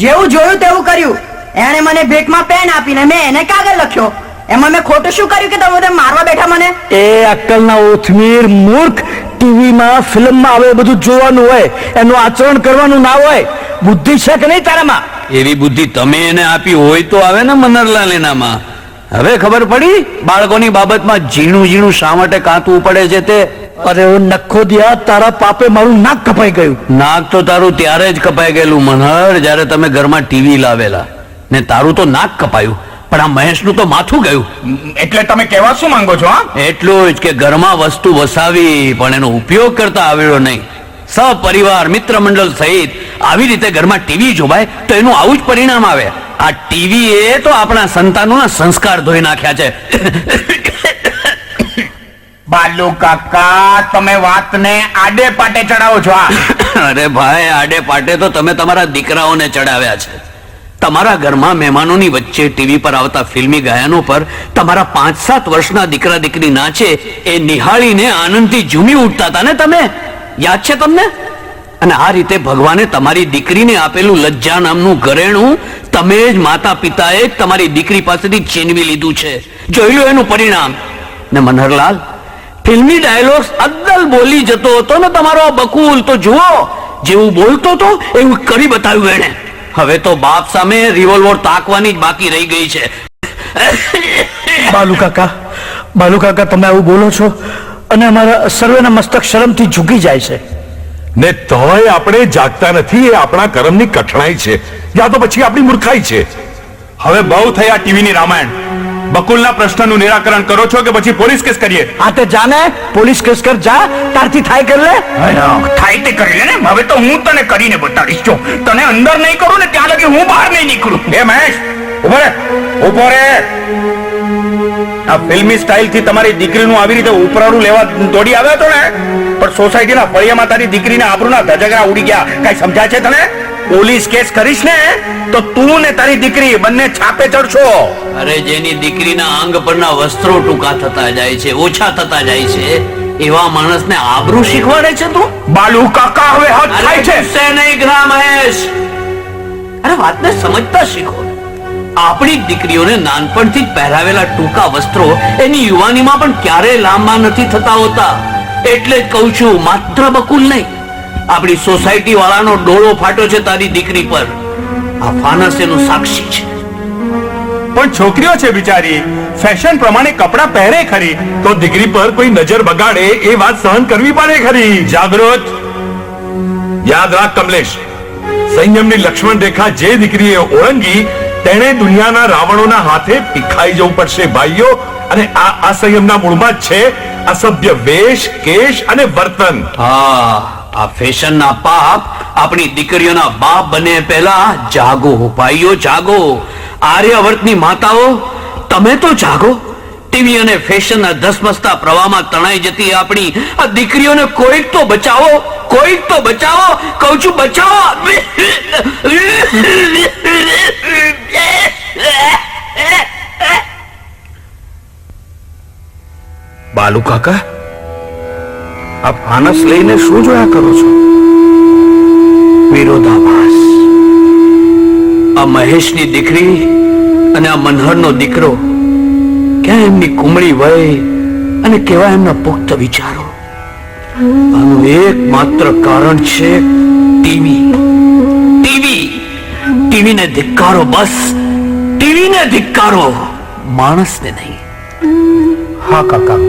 F: જેવું જોયું તેવું કર્યું. એણે મને ભેટમાં પેન આપીને મેં એને કાગળ લખ્યો. એમાં મેં ખોટું શું કર્યું કે તમે બધા મારવા બેઠા મને?
C: એ અક્કલના ઓથમીર મૂર્ખ, ટીવીમાં ફિલ્મમાં આવે બધું જોવાનું હોય, એનું આચરણ કરવાનું ના હોય. બુદ્ધિ છે કે નહીં તારામાં?
D: એવી બુદ્ધિ તમે એને આપી હોય તો આવે ને મનહરલાલ એનામાં. હવે ખબર પડી બાળકોની બાબતમાં ઝીણું ઝીણું શા માટે કાંતવું પડે છે તે.
C: અરે ઓ નખો દિયા, તારા પાપે મારું નાક કપાઈ ગયું.
D: નાક તો તારું ત્યારે જ કપાઈ ગયેલું મનહર, જ્યારે તમે ઘરમાં ટીવી લાવેલા ને તારું તો નાક કપાયું, પણ આ મહેશનું તો માથું ગયું.
B: એટલે તમે કહેવા શું માંગો છો?
D: એટલું જ કે ઘરમાં વસ્તુ વસાવી પણ એનો ઉપયોગ કરતા આવ્યો નહીં. સપરિવાર મિત્ર મંડળ સહિત આવી રીતે ઘરમાં ટીવી જોવાય તો એનું આવું જ પરિણામ આવે. આ ટીવી એ તો આપણા સંતાનોના સંસ્કાર ધોઈ નાખ્યા છે.
B: બાલુ કાકા, તમે વાતને આડે પાટે ચડાવો છો.
D: અરે ભાઈ, આડે પાટે તો તમે તમારા દીકરાઓને ચડાવ્યા છે. તમારા ઘરમાં મહેમાનોની વચ્ચે ટીવી પર આવતા ફિલ્મી ગાયનો પર તમારા 5-7 વર્ષના દીકરા દીકરી નાચે એ નિહાળીને આનંદથી ઝૂમી ઉઠતા હતા ને તમે. યાદ છે તમને? અને આ રીતે ભગવાને તમારી દીકરીને આપેલું લજ્જા નામનું ઘરેણું તમે જ માતા પિતાએ જ તમારી દીકરી પાસેથી છીનવી લીધું છે. જોઈ લો એનું પરિણામ. ને મનહરલાલ, ફિલ્મી ડાયલોગ્સ અદ્દલ બોલી જતો હતો ને તમારો આ બકુલ, તો જુઓ જેવું બોલતો હતો એવું કરી બતાવ્યું એને. હવે તો બાપ સામે રિવોલ્વર તાકવાની જ બાકી રહી ગઈ છે.
C: બાલુ કાકા, તમે આવું બોલો છો અને અમારા સર્વેના મસ્તક શરમથી ઝૂકી જાય છે.
A: ને તોય આપણે જાગતા નથી. એ આપણા કર્મની કઠણાઈ છે, યા તો પછી આપણી મૂર્ખાઈ છે.
B: હવે બહુ થઈ આ ટીવીની રામાયણ. બકુલના પ્રશ્નનું નિરાકરણ કરો છો કે પછી પોલીસ કેસ કરીએ?
C: આ તે જાને, પોલીસ કેસ કર જા, તારથી થાય કર લે.
B: થાય તે કરી લે ને. હવે તો હું તને કરીને બતાવીશ. જો તને અંદર નહીં કરું ને ત્યાં લગી હું બહાર નહીં નીકળું. એ મહેશ, ઉભો રે. આ ફિલ્મી સ્ટાઇલ થી તમારી દીકરીનું આવી રીતે ઉપરાડું લેવા દોડી આવ્યો હતો ને, પણ સોસાયટીના ફળિયામાં તારી દીકરીના આબરૂના ધજગરા ઉડી ગયા. કઈ સમજાય છે તને? પોલીસ કેસ કરીશ ને તો તું ને તારી દીકરી બંને છાપે ચડશો.
D: અરે જેની દીકરીના અંગ પરના વસ્ત્રો ટૂંકા થતા જાય છે, ઓછા થતા જાય છે, એવા માણસને આબરૂ શીખવાડે છે તું?
B: બાલુ કાકા, હવે હદ થાય છે.
D: ગુસ્સે નહીં ગ્રા મહેશ. અરે વાતને સમજતા શીખો. આપણી દીકરીઓને નાનપણથી જ પહેરાવેલા ટૂંકા વસ્ત્રો એની યુવાનીમાં પણ ક્યારેય લાંબા નથી થતા હોતા. એટલે જ કહું છું, માત્ર બકુલ નહીં, આપણી સોસાયટી વાળાનો ડોળો ફાટ્યો છે તારી દીકરી પર. આ ફાનસ એનું સાક્ષી છે.
B: પણ છોકરીઓ છે બિચારી, ફેશન પ્રમાણે કપડા પહેરે ખરી,
A: તો દીકરી પર કોઈ નજર બગાડે એ વાત સહન કરવી પડે ખરી.
B: જાગૃત.
A: યાદ રાખ કમલેશ, સંયમની લક્ષ્મણ રેખા જે દીકરીએ ઓળંગી તેણે દુનિયાના રાવણોના હાથે પીખાઈ જવું પડશે ભાઈઓ. અને આ અસંયમના મૂળમાં જ છે અસભ્ય વેશ, કેશ અને વર્તન.
D: હા, આ ફેશનના પાપ આપણી દીકરીઓના બાપ બને પહેલા જાગો ભાઈઓ, જાગો. આર્યવર્તની માતાઓ, તમે તો જાગો. ટીવી અને ફેશનના ધસમસતા પ્રવાહમાં તણાઈ જતી આપણી આ દીકરીઓને કોઈક તો બચાવો, કોઈક તો બચાવો. કહું છું, બચાવો.
B: બાલુ કાકા, આ ફાનસ લઈને શું જોયા કરો છો?
D: વિરોધાભાસ. આ મહેશની દીકરી અને આ મનહરનો દીકરો, ક્યાં એમની કુમળી વય અને કેવા એમના પુખ્ત વિચારો. આનું એકમાત્ર કારણ છે ટીવી. ટીવીને ધિક્કારો, બસ ટીવીને ધિક્કારો, માણસને નહીં.
C: હા કાકા,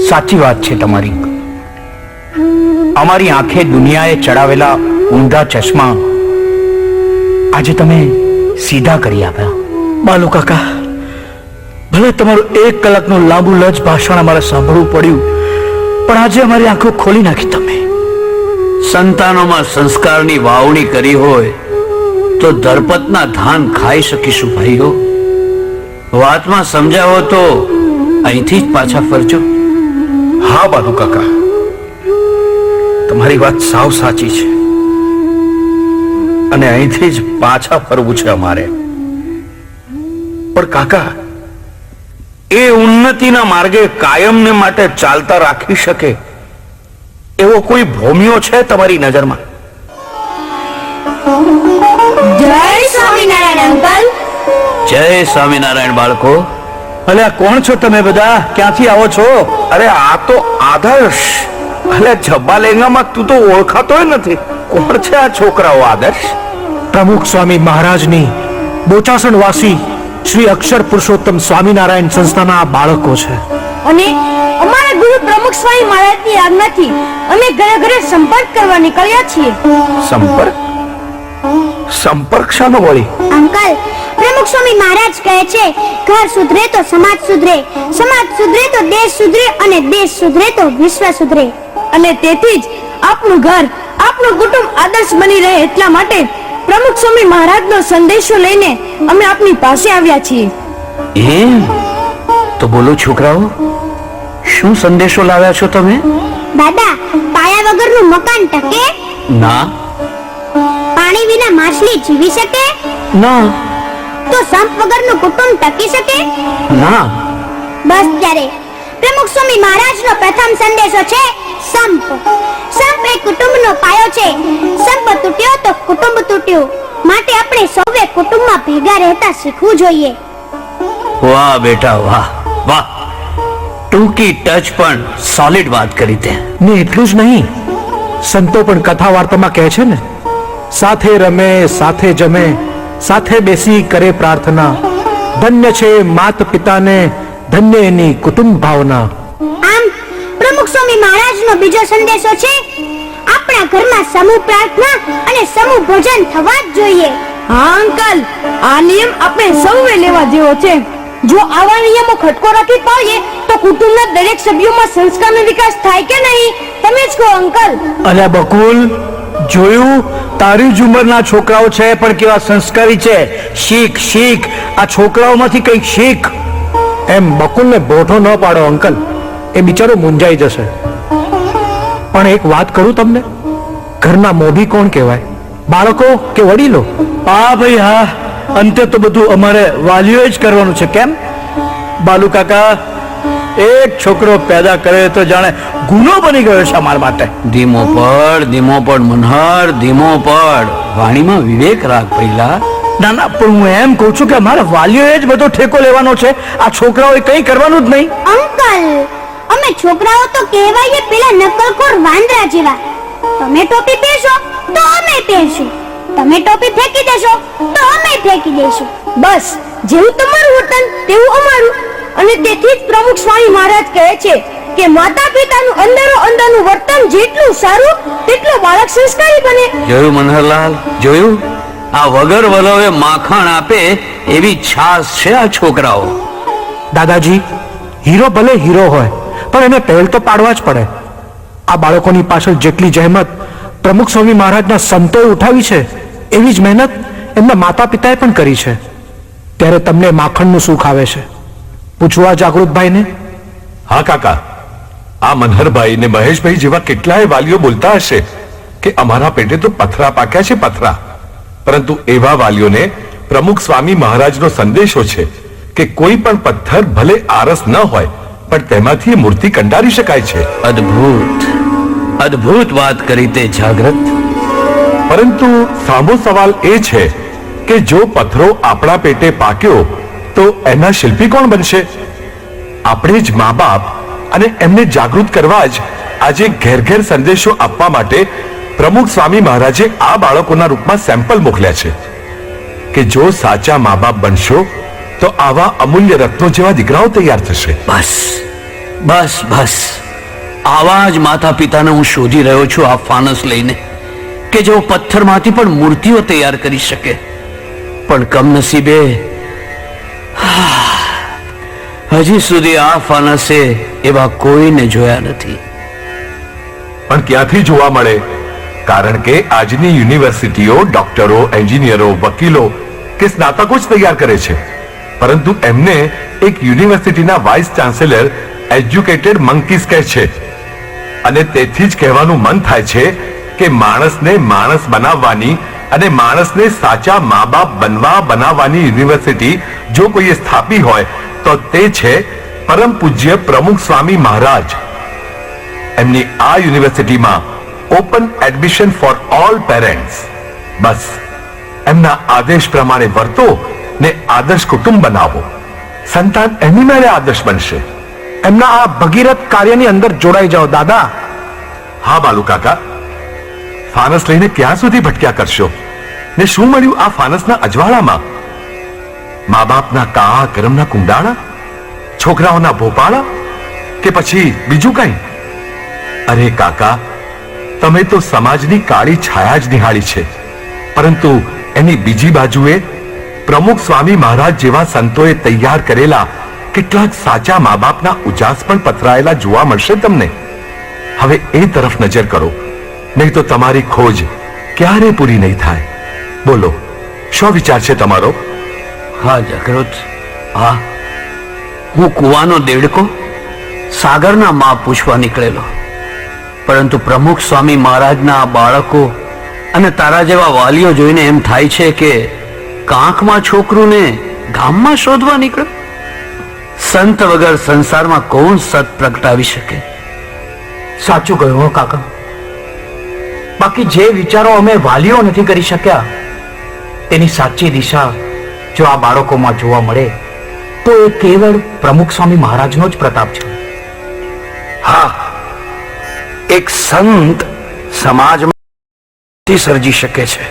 C: સાચી વાત છે તમારી. અમારી આંખે દુનિયાએ ચડાવેલા ઊંધા ચશ્મા આજે તમે સીધા કરી આપ્યા. બાલુ કાકા, ભલે તમારું 1 કલાકનું લાંબુ લજ ભાષણ અમારે સાંભળવું પડ્યું, પણ આજે અમારી આંખો ખોલી નાખી તમે.
D: સંતાનોમાં સંસ્કારની વાવણી કરી હોય તો ધરપતના ધાન ખાઈ શકીશું ભાઈઓ. વાતમાં સમજાવો તો અહીંથી જ પાછા ફરજો.
B: હા બાલુ કાકા, તમારી વાત સાવ સાચી છે અને અહીંથી જ પાછા ફરવું છે અમારે. પણ કાકા, એ ઉન્નતિના માર્ગે કાયમને માટે ચાલતા રાખી શકે એવો કોઈ ભોમિયો છે તમારી નજરમાં?
E: જય સ્વામિનારાયણ અંકલ.
D: જય સ્વામિનારાયણ બાળકો.
C: અલે કોણ છો તમે બધા? ક્યાંથી આવો છો?
B: અરે આ તો આદર્શ. અરે જબ્બા લેંગામાં તું તો ઓળખાતોય નથી. કોણ છે આ છોકરાઓ? આદર્શ?
C: પ્રમુખ સ્વામી મહારાજની બોચાસણ વાસી શ્રી અક્ષર પુરુષોત્તમ સ્વામિનારાયણ સંસ્થાના આ બાળકો છે.
E: અને અમારા ગુરુ પ્રમુખ સ્વામી મહારાજની આજ્ઞાથી અમે ઘરે ઘરે સંપર્ક કરવા નીકળ્યા છીએ.
C: સંપર્ક શાનો વળી?
E: અંકલ, પ્રમુખ સ્વામી મહારાજ કહે છે, ઘર સુધરે તો સમાજ સુધરે, સમાજ સુધરે તો દેશ સુધરે, અને દેશ સુધરે તો વિશ્વ સુધરે. અને તેથી જ આપણું ઘર, આપણું કુટુંબ આદર્શ બની રહે એટલા માટે પ્રમુખ સ્વામી મહારાજનો સંદેશો લઈને અમે આપની પાસે આવ્યા છીએ.
D: એમ તો બોલો છોકરાઓ, શું સંદેશો લાવ્યા છો તમે?
E: દાદા, પાયા વગરનું મકાન ટકે?
D: ના.
E: પાણી વિના માછલી જીવી શકે?
D: ના.
E: તો સંપ વગરનું કુટુંબ ટકી શકે?
D: ના.
E: બસ ત્યારે પ્રમુખ સ્વામી મહારાજનો પ્રથમ સંદેશો છે સંપ. સંપ એ કુટુંબનો પાયો છે. સંપ તૂટ્યો તો કુટુંબ તૂટ્યું. માટે આપણે સૌએ કુટુંબમાં ભેગા રહેતા શીખવું જોઈએ.
D: વાહ બેટા વાહ વાહ, ટૂંકી ટચ પણ સોલિડ વાત કરી તે.
C: ને એટલું જ નહીં, સંતો પણ કથા વાર્તામાં કહે છે ને, સાથે રમે, સાથે જમે, સાથે બેસી કરે પ્રાર્થના, ધન્ય છે માત પિતાને, ધન્ય એની કુટુંબ ભાવના.
E: આમ પ્રમુખ સ્વામી મહારાજનો બીજો સંદેશો છે આપણા ઘરમાં સમૂહ પ્રાર્થના અને સમૂહ ભોજન થવા જ જોઈએ. હા અંકલ, આ નિયમ આપણે સૌએ લેવા જેવો છે. જો આવા નિયમો ખટકો રાખી પાડીએ તો કુટુંબના દરેક સભ્યોમાં સંસ્કારનો વિકાસ થાય કે નહીં? તમે જ કહો અંકલ.
C: અલ્યા બકુલ, જોયું? તારી જ ઉંમરના છોકરાઓ છે પણ કેવા સંસ્કારી છે. શીખ શીખ, આ છોકરાઓમાંથી કંઈક શીખ. એમ બકુલને બોઠો ન પાડો અંકલ, એ બિચારો મૂંઝાઈ જશે. પણ એક વાત કરું તમને, ઘરના મોભી કોણ કહેવાય, બાળકો કે વડીલો? હા ભાઈ હા, અંતે તો બધું અમારે વાલીઓએ જ કરવાનું છે. કેમ બાલુ કાકા? એક છોકરો પેદા કરે તો જાણે ગુનો બની ગયો છે અમારા માટે.
D: ધીમો પડ મનહર, ધીમો પડ. વાણીમાં વિવેક રાખ પહેલા.
C: ના ના, પણ હું એમ કહું છું કે અમારા વાલીઓએ જ બધો ઠેકો લેવાનો છે. આ છોકરાઓએ કંઈ કરવાનું જ નહીં.
E: અંકલ, અમે છોકરાઓ તો કહેવાય પેલા નકલખોર વાંદરા જેવા. તમે ટોપી પહેરશો તો અમે પહેરશું, તમે ટોપી ફેંકી દેશો તો અમે ફેંકી દેશું. બસ જેવું તમારું વર્તન તેવું અમારું. અને તેથી જ પ્રમુખ સ્વામી મહારાજ કહે છે કે માતા પિતાનું અંદરો અંદરનું વર્તન જેટલું સારું તેટલું બાળક સંસ્કારી બને.
D: જોયું મનહરલાલ, જોયું? આ વગર વલોવે માખણ આપે એવી છાસ છે આ છોકરાઓ.
C: દાદાજી, હીરો ભલે હીરો હોય પણ એને પહેલ તો પાડવા જ પડે. આ બાળકોની પાછળ જેટલી જહેમત પ્રમુખ સ્વામી મહારાજના સંતોએ ઉઠાવી છે એવી જ મહેનત એમના માતા પિતાએ પણ કરી છે. ત્યારે તમને માખણનું સુખ આવે છે. પૂછવા જાગૃતભાઈને.
A: હા કાકા, આ મનહરભાઈ ને મહેશભાઈ જેવા કેટલાય વાલીઓ બોલતા હશે કે અમારા પેટે તો પથરા પાક્યા છે, પથરા. પરંતુ એવા વાલીઓને પ્રમુખ સ્વામી મહારાજનો સંદેશો છે કે કોઈ પણ પથ્થર ભલે આરસ ન હોય પણ તેમાંથી મૂર્તિ કંડારી શકાય છે.
D: અદ્ભુત અદ્ભુત વાત કરી તે જાગૃત.
A: પરંતુ સામો સવાલ એ છે કે જો પથ્થરો આપણા પેટે પાક્યો તો એના શિલ્પી કોણ બનશે? આપણે જ મા બાપ, અને એમને જાગૃત કરવા જ આજે ઘેર ઘેર સંદેશો આપવા માટે પ્રમુખ સ્વામી મહારાજે આ બાળકોના રૂપમાં સેમ્પલ મોકલ્યા છે કે જો સાચા મા બાપ બનશો તો આવા અમૂલ્ય રત્નો જેવા દીકરાઓ તૈયાર થશે.
D: બસ બસ બસ, આવા જ માતા પિતાને હું શોધી રહ્યો છું આ ફાનસ લઈને, કે જેઓ પથ્થરમાંથી પણ મૂર્તિઓ તૈયાર કરી શકે. પણ કમનસીબે હજી સુધી આ ફાનસે એવા કોઈને જોયા નથી.
A: પણ ક્યાંથી જોવા મળે? કારણ કે આજની યુનિવર્સિટીઓ ડોક્ટરો, એન્જિનિયરો, વકીલો કે સ્નાતકો જ તૈયાર કરે છે. પરંતુ એમને એક યુનિવર્સિટીના વાઇસ ચાન્સેલર એજ્યુકેટેડ મંકીસ કહે છે. અને તેથી જ કહેવાનું મન થાય છે કે માણસને માણસ બનાવવાની અને માણસને સાચા મા બાપ બનાવવાની યુનિવર્સિટી જો કોઈએ સ્થાપી હોય તો તે છે પરમ પૂજ્ય પ્રમુખ સ્વામી મહારાજ. એમની આ યુનિવર્સિટીમાં open admission for all parents. બસ એમના આદેશ પ્રમાણે વર્તો ને આદર્શ કુટુંબ બનાવો. સંતાન એની મેળે આદર્શ બનશે.
C: એમના આ ભગીરથ કાર્યની અંદર જોડાઈ જાઓ દાદા.
A: હા બાલુ કાકા, ફાનસ લઈને ક્યાં સુધી ભટક્યા કરશો? ને શું મળ્યું આ ફાનસના અજવાળામાં? મા બાપના કાળા કરમના કુંડાળા, છોકરાઓના ભોપાળા, કે પછી બીજું કઈ? અરે કાકા, તમે તો સમાજની કાળી છાયા જ નિહાળી છે, પરંતુ એની બીજી બાજુએ પ્રમુખ સ્વામી મહારાજ જેવા સંતોએ તૈયાર કરેલા કેટલાક સાચા મા બાપના ઉજાસ પણ પથરાયેલા જોવા મળશે તમને. હવે એ તરફ નજર કરો, નહીં તો તમારી ખોજ ક્યારે પૂરી નહીં થાય. બોલો, શું વિચાર છે તમારો?
D: હા જાગૃત, હા, હું કુવાનો દેડકો સાગરના માપ પૂછવા નીકળેલો, પરંતુ પ્રમુખ સ્વામી મહારાજના આ બાળકો અને તારા જેવા વાલીઓ જોઈને એમ થાય છે કે કાંખમાં છોકરું ને ગામમાં શોધવા નીકળ્યો. સંત વગર સંસારમાં કોણ સત પ્રગટાવી શકે?
C: સાચું કહ્યું હો કાકા. બાકી જે વિચારો અમે વાલીઓ નથી કરી શક્યા, તેની સાચી દિશા જો આ બાળકોમાં જોવા મળે તો એ કેવળ પ્રમુખ સ્વામી મહારાજનો જ પ્રતાપ છે.
B: હા, એક સંત સમાજમાં સર્જી શકે છે,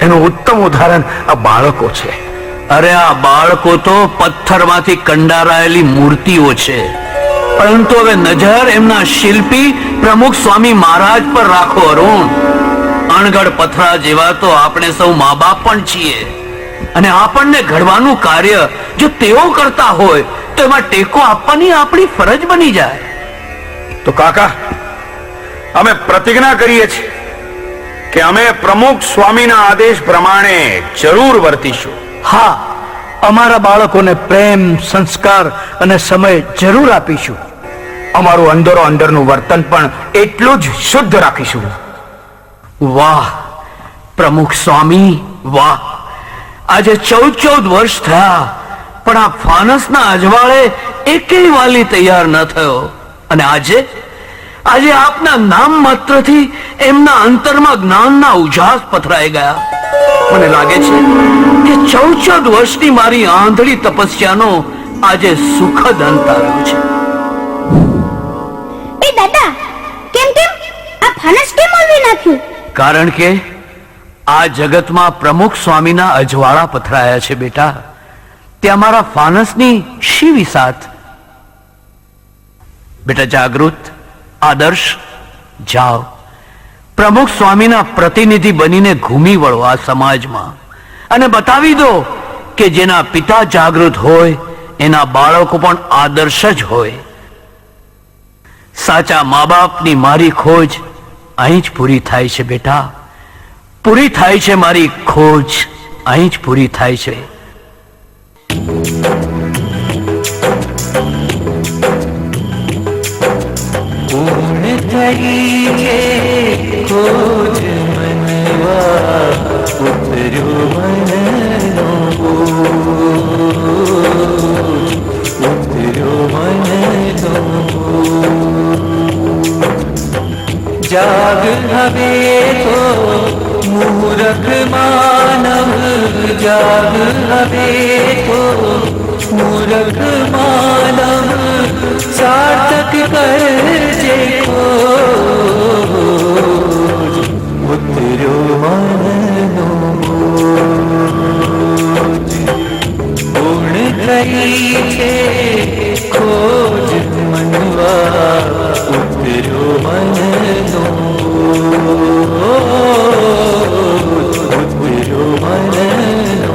B: એનું ઉત્તમ ઉદાહરણ આ બાળકો છે.
D: અરે આ બાળકો તો પથ્થરમાંથી કંડારાયેલી મૂર્તિઓ છે, પરંતુ હવે નજર એમના શિલ્પી પ્રમુખ સ્વામી મહારાજ પર રાખો અરુણ. અણઘડ પથરા જેવા તો આપણે સૌ મા બાપ પણ છીએ, અને આપણને ઘડવાનું કાર્ય જો તેઓ કરતા હોય તો એમાં ટેકો આપવાની આપણી ફરજ બની જાય.
B: તો કાકા, અમે પ્રતિજ્ઞા કરીએ છીએ કે અમે પ્રમુખ સ્વામીના આદેશ પ્રમાણે જરૂર વર્તીશું.
C: હા, અમારા બાળકોને પ્રેમ, સંસ્કાર અને સમય જરૂર આપીશું. અમારું અંદરો અંદરનું વર્તન પણ એટલું જ શુદ્ધ રાખીશું.
D: વાહ પ્રમુખ સ્વામી, વાહ! આજે 14 વર્ષ થયા, પણ આ ફાનસના અજવાળે એકેય વાલી તૈયાર ન થયો, અને આજે આપના નામ માત્રથી એમના અંતરમાં જ્ઞાનના ઉજાસ પથરાઈ ગયા. મને લાગે છે કે 14 વર્ષની મારી આંધળી તપસ્યાનો આજે સુખદ અંત આવ્યો છે.
E: એ દાદા, કેમ આ ફાનસ કેમ ઓલવી નાખ્યું?
D: કારણ કે આ જગતમાં પ્રમુખ સ્વામીના અજવાળા પથરાયા છે બેટા. ત્યાં મારા ફાનસની શી વિસાત? બેટા જાગૃત, આદર્શ, જાઓ, પ્રમુખ સ્વામીના પ્રતિનિધિ બનીને ઘૂમી વળો આ સમાજમાં, અને બતાવી દો કે જેના પિતા જાગૃત હોય એના બાળકો પણ આદર્શ જ હોય. સાચા મા બાપની મારી ખોજ અહીં જ પૂરી થાય છે બેટા, પૂરી થાય છે મારી ખોજ, અહીં જ પૂરી થાય છે.
G: ખોજ મનવા ઉતર્યો મનનો ઉતર્યો મનનો જાગ હવે તો મૂરખ માનવ, જાગ હવે તો મૂરખ માનવ, સાર્થક કરજે ખોજ ઉતર્યો મનનો પૂર્ણ થઈ છે ખોજ મનવા ઉતર્યો મનનો ઉતર્યો મનનો.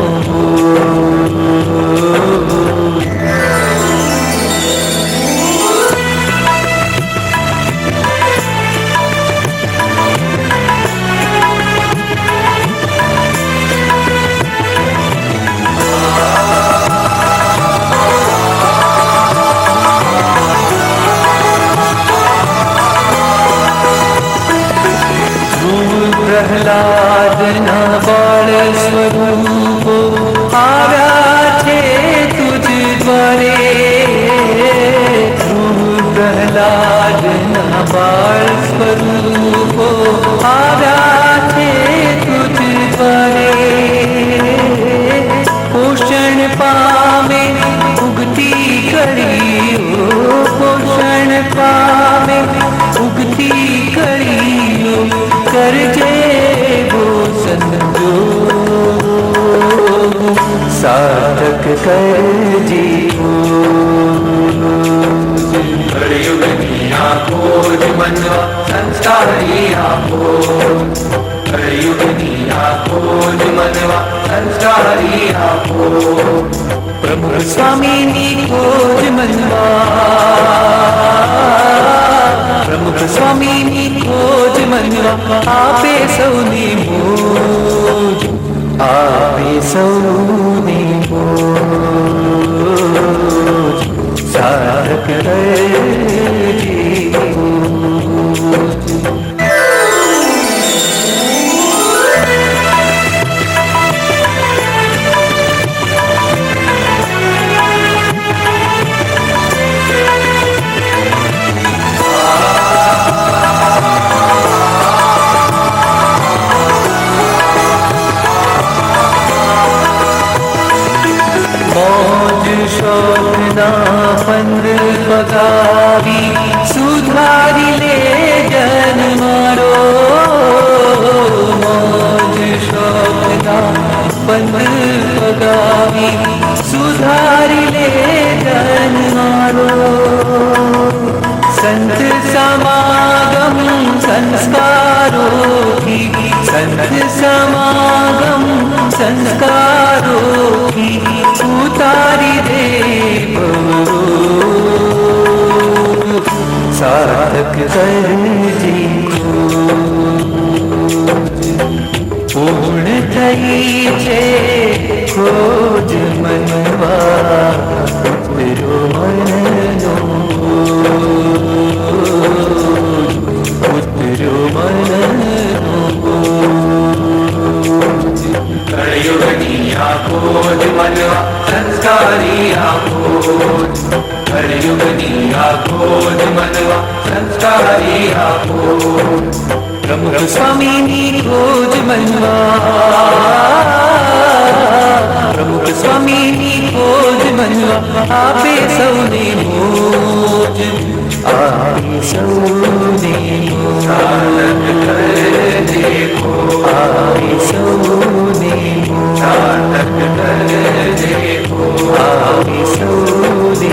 G: પ્રહલાદના બાળ સ્વરૂપો આવ્યા છે તુજ દ્વારે, પ્રહલાદના બાળ સ્વરૂપો આવ્યા છે તુજ દ્વારે. પોષણ પામે ઉગતી કળીઓ, પોષણ પામે ઉગતી કળીઓ, કરજે ગો સંજો મનવા પ્રમુખ સ્વામીની ખોજ મનવા આપે સૌની મોજ આપે સૌની મોજ સાર્થક કરજે શોખના પંદ પગાવી સુધારી લે જન મારો મોજ શોખના પંદ પગાવી સુધારી લે જન મારો સંત સમાગમ સંસ્કારોથી સંત સમાગમ સંસ્કારોથી ઉતારી દે સાર્થક કરજે પૂર્ણ થઈ છે ખોજ મનવા ઉતરો મનનો ઉતરો મનનો કળયુગની આ ખોજ મનવા સંસ્કારી આ ખોજ કળયુગની આ ખોજ મનવા સંસ્કારી આ ખોજ પ્રમુખ સ્વામીની ખોજ મનવા પ્રમુખ સ્વામીની ખોજ મનવા આપે સૌને મોજ આપે સૌને સાર્થક કરજે આપે સૌને સાર્થક કરજે આપે સૌને